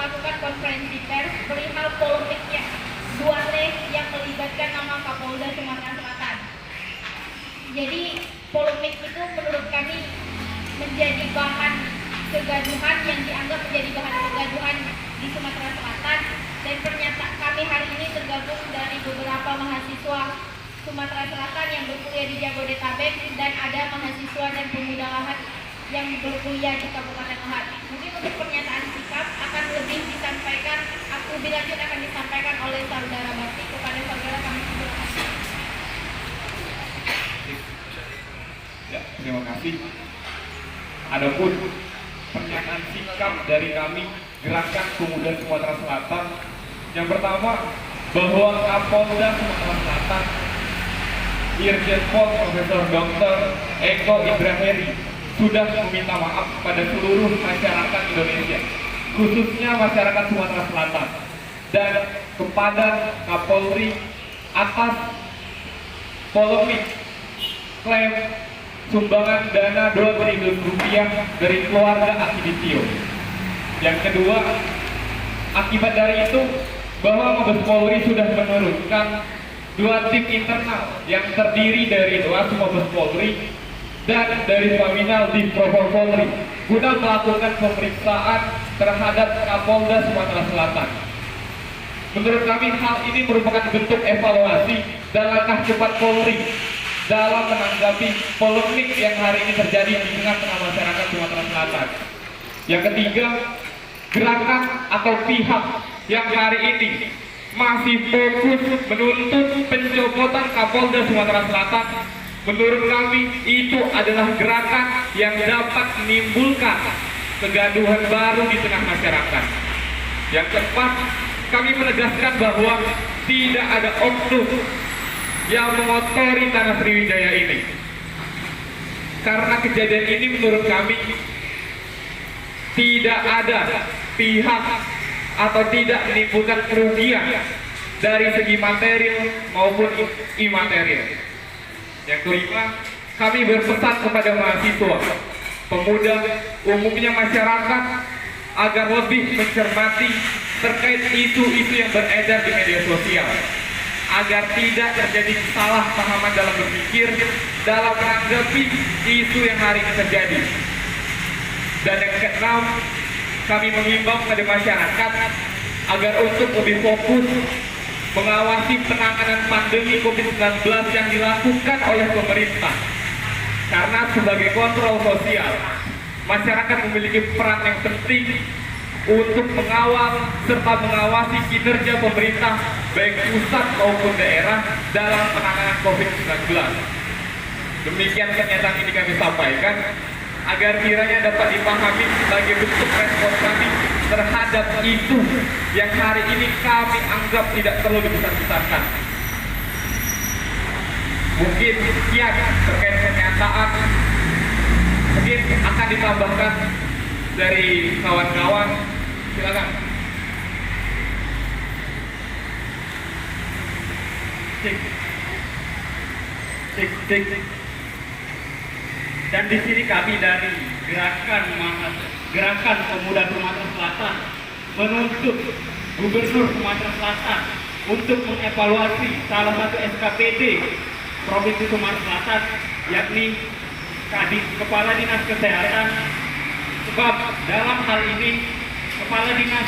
melakukan konferensi pers perihal polemiknya 2T yang melibatkan nama Kapolda Sumatera Selatan. Jadi polemik itu menurut kami menjadi bahan kegaduhan yang dianggap menjadi bahan kegaduhan di Sumatera Selatan, dan pernyataan kami hari ini tergabung dari beberapa mahasiswa Sumatera Selatan yang berkuliah di Jabodetabek dan ada mahasiswa dan pemuda Lahat yang berkuliah di Kabupaten Lahat. Mungkin untuk pernyataan sikap akan lebih disampaikan, lebih lanjut akan disampaikan oleh saudara Bakti kepada saudara kami. Ya, terima kasih. Adapun pernyataan sikap dari kami Gerakan Pemuda Sumatera Selatan, yang pertama bahwa Kapolda Sumatera Selatan Irjen Pol Profesor Dr. Eko Ibrahim sudah meminta maaf pada seluruh masyarakat Indonesia, khususnya masyarakat Sumatera Selatan, dan kepada Kapolri atas polemik klaim sumbangan dana 2 triliun rupiah dari keluarga Akiditio. Yang kedua, akibat dari itu bahwa Mabes Polri sudah menurunkan 2 tim internal yang terdiri dari Mabes Polri dan dari Paminal di Propos Polri guna melakukan pemeriksaan terhadap Kapolda Sumatera Selatan. Menurut kami hal ini merupakan bentuk evaluasi dan langkah cepat Polri dalam menanggapi polemik yang hari ini terjadi di tengah-tengah masyarakat Sumatera Selatan. Yang ketiga, gerakan atau pihak yang hari ini masih fokus menuntut pencopotan Kapolda Sumatera Selatan, menurut kami itu adalah gerakan yang dapat menimbulkan kegaduhan baru di tengah masyarakat. Yang keempat, kami menegaskan bahwa tidak ada oknum yang mengotori tanah Sriwijaya ini. Karena kejadian ini menurut kami tidak ada pihak atau tidak menimbulkan kerugian dari segi material maupun imaterial. Yang kelima, kami berpesan kepada mahasiswa, pemuda, umumnya masyarakat agar lebih mencermati terkait isu-isu yang beredar di media sosial, agar tidak terjadi kesalahpahaman dalam berpikir dalam menanggapi isu yang hari ini terjadi. Dan yang keenam, kami mengimbau kepada masyarakat agar untuk lebih fokus mengawasi penanganan pandemi COVID-19 yang dilakukan oleh pemerintah. Karena sebagai kontrol sosial, masyarakat memiliki peran yang penting untuk mengawal serta mengawasi kinerja pemerintah baik pusat maupun daerah dalam penanganan COVID-19. Demikian pernyataan ini kami sampaikan agar kiranya dapat dipahami sebagai bentuk respon kami terhadap isu yang hari ini kami anggap tidak perlu dibesar-besarkan. Mungkin sekian terkait pernyataan, mungkin akan ditambahkan dari kawan-kawan. Silakan. Cek. Dan di sini kami dari Gerakan Pemuda Sumatera Selatan menuntut Gubernur Sumatera Selatan untuk mengevaluasi salah satu SKPD Provinsi Sumatera Selatan, yakni Kepala Dinas Kesehatan, sebab dalam hal ini Kepala Dinas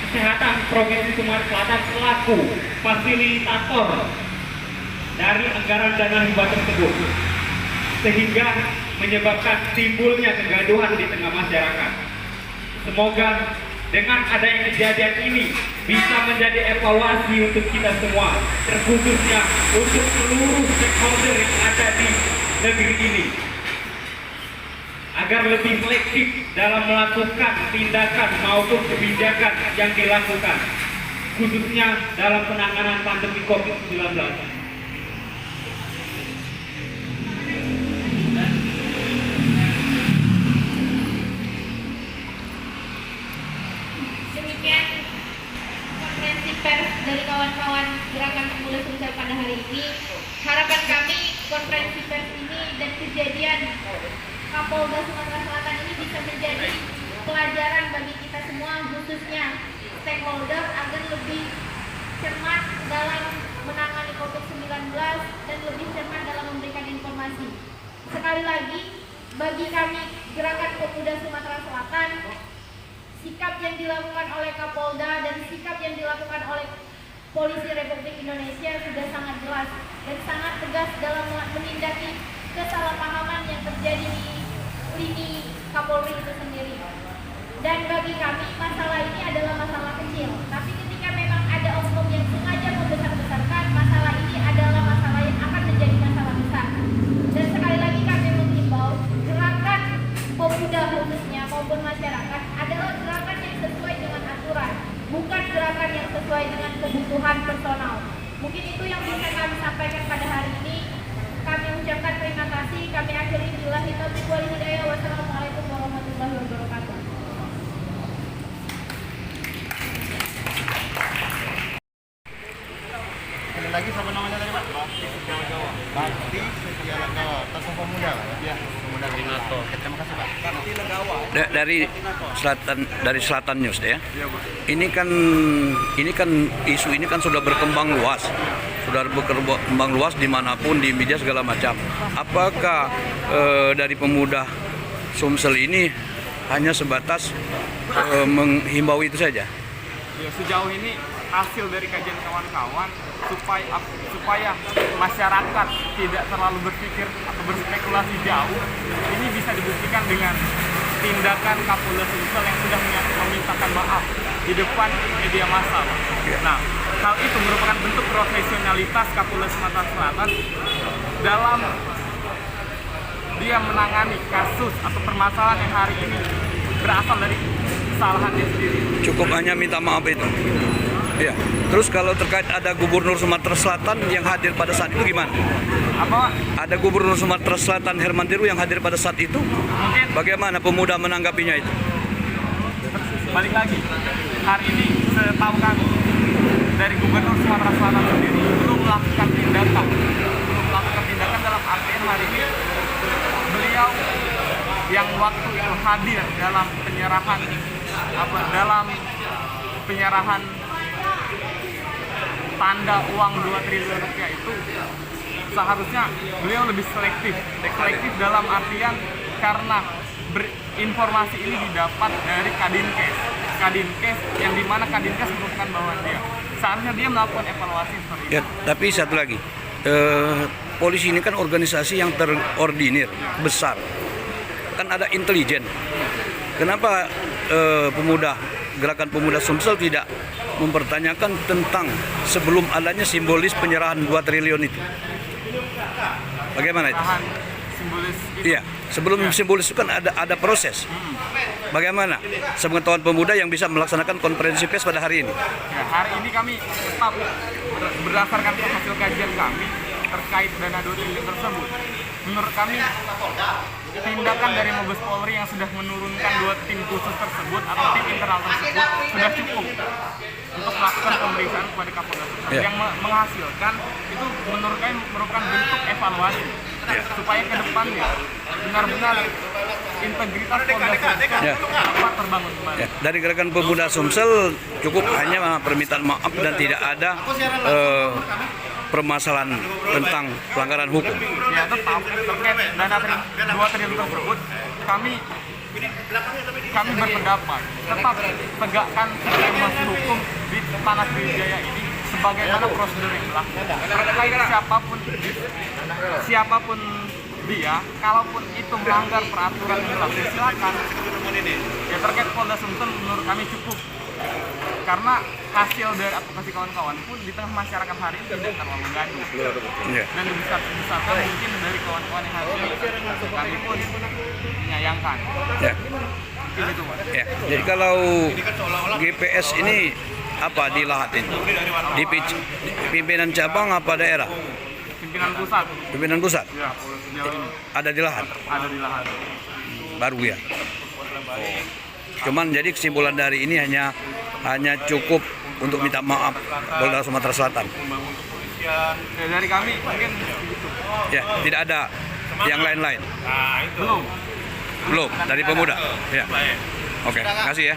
Kesehatan Provinsi Sumatera Selatan selaku fasilitator dari anggaran dana hibah tersebut, sehingga menyebabkan timbulnya kegaduhan di tengah masyarakat. Semoga dengan adanya kejadian ini bisa menjadi evaluasi untuk kita semua, terkhususnya untuk seluruh stakeholder yang ada di negeri ini, agar lebih selektif dalam melakukan tindakan maupun kebijakan yang dilakukan, khususnya dalam penanganan pandemi COVID-19. Demikian konferensi pers dari kawan-kawan Gerakan Pemuda Sumsel pada hari ini. Harapan kami konferensi pers ini dan kejadian Kapolda Sumatera Selatan ini bisa menjadi pelajaran bagi kita semua khususnya stakeholder agar lebih cermat dalam menangani COVID-19 dan lebih cermat dalam memberikan informasi. Sekali lagi, bagi kami Gerakan Pemuda Sumatera Selatan, sikap yang dilakukan oleh Kapolda dan sikap yang dilakukan oleh Polisi Republik Indonesia sudah sangat jelas dan sangat tegas dalam menindaki kesalahpahaman yang terjadi di lini Kapolri itu sendiri. Dan bagi kami masalah ini adalah masalah kecil, tapi ketika memang ada oknum yang sengaja membesar-besarkan, masalah ini adalah masalah yang akan menjadi masalah besar. Dan sekali lagi kami menghimbau gerakan pemuda khususnya maupun masyarakat adalah gerakan yang sesuai dengan aturan, bukan gerakan yang sesuai dengan kebutuhan personal. Mungkin itu yang bisa kami sampaikan pada hari ini. Kami ucapkan terima kasih. Kami akhiri billahi taufiq wal hidayah. Wassalamualaikum warahmatullahi wabarakatuh. Sekali lagi siapa namanya tadi Pak? Bakti Setia Legawa, Tokoh Pemuda. Ya, Pemuda Koordinator. Terima kasih Pak. Bakti Legawa. Dari Selatan News ya. Ini kan isu ini kan sudah berkembang luas. Dimanapun di media segala macam. Apakah dari pemuda Sumsel ini hanya sebatas menghimbau itu saja? Ya, sejauh ini hasil dari kajian kawan-kawan supaya masyarakat tidak terlalu berpikir atau berspekulasi jauh, ini bisa dibuktikan dengan tindakan Kapolda Sumsel yang sudah memintakan maaf di depan media massa. Nah, hal itu merupakan bentuk profesionalitas Kapolda Sumatera Selatan dalam dia menangani kasus atau permasalahan yang hari ini berasal dari kesalahannya sendiri. Cukup hanya minta maaf itu. Ya. Terus kalau terkait ada Gubernur Sumatera Selatan yang hadir pada saat itu gimana? Apa? Ada Gubernur Sumatera Selatan Herman Tiru yang hadir pada saat itu? Mungkin Bagaimana pemuda menanggapinya itu? balik lagi, hari ini setahu kami dari Gubernur Sumatera Selatan sendiri belum melakukan tindakan dalam artian hari ini beliau yang waktu itu hadir dalam penyerahan tanda uang 2 triliun rupiah itu seharusnya beliau lebih selektif dalam artian karena informasi ini didapat dari Kadinkes yang dimana Kadinkes merupakan bawahan dia. Seharusnya dia melakukan evaluasi seperti itu. Ya, tapi satu lagi, polisi ini kan organisasi yang terordinir, besar, kan ada intelijen. Kenapa Gerakan Pemuda Sumsel tidak mempertanyakan tentang sebelum adanya simbolis penyerahan 2 triliun itu? Bagaimana itu? Simbolis itu. Iya, sebelum simbolis itu kan ada proses. Bagaimana sepengetahuan pemuda yang bisa melaksanakan konferensi pers pada hari ini? Ya, hari ini kami tetap berdasarkan hasil kajian kami terkait dana 2 triliun tersebut. Menurut kami tindakan dari Mabes Polri yang sudah menurunkan 2 tim khusus tersebut atau tim internal tersebut sudah cukup untuk melakukan pemeriksaan kepada Kapolda yang menghasilkan itu menurut kami merupakan bentuk evaluasi supaya ke depannya benar-benar integritas Polda dapat terbangun kembali. Ya, dari Gerakan Pemuda Sumsel cukup hanya permintaan maaf dan tidak ada permasalahan tentang pelanggaran hukum. Ya, tetap terkait dana 2 triliun tersebut kami berpendapat tetap tegakkan sistem hukum di tanah Sriwijaya ini sebagaimana prosedur yang berlaku. Terkait siapapun dia, kalaupun itu melanggar peraturan yang berlaku, silakan. Ya, terkait Polda Sumsel menurut kami cukup. Karena hasil dari advokasi kawan-kawan pun di tengah masyarakat hari ini tidak terlalu gaduh. Dan dibesar-besarkan mungkin dari kawan-kawan yang hari ini kami pun menyayangkan. Ya. Gitu, Pak. Ya. Jadi kalau GPS ini apa di Lahat ini? Di pimpinan cabang apa daerah? Pimpinan pusat. Pimpinan pusat? Ya, sejauh ini. Ada di Lahat? Ada di Lahat. Baru ya. Cuman jadi kesimpulan dari ini hanya cukup untuk minta maaf Polda Sumatera Selatan. Ya, dari kami mungkin begitu. Ya, tidak ada yang lain-lain. Belum. Belum dari pemuda. Ya. Oke, kasih ya.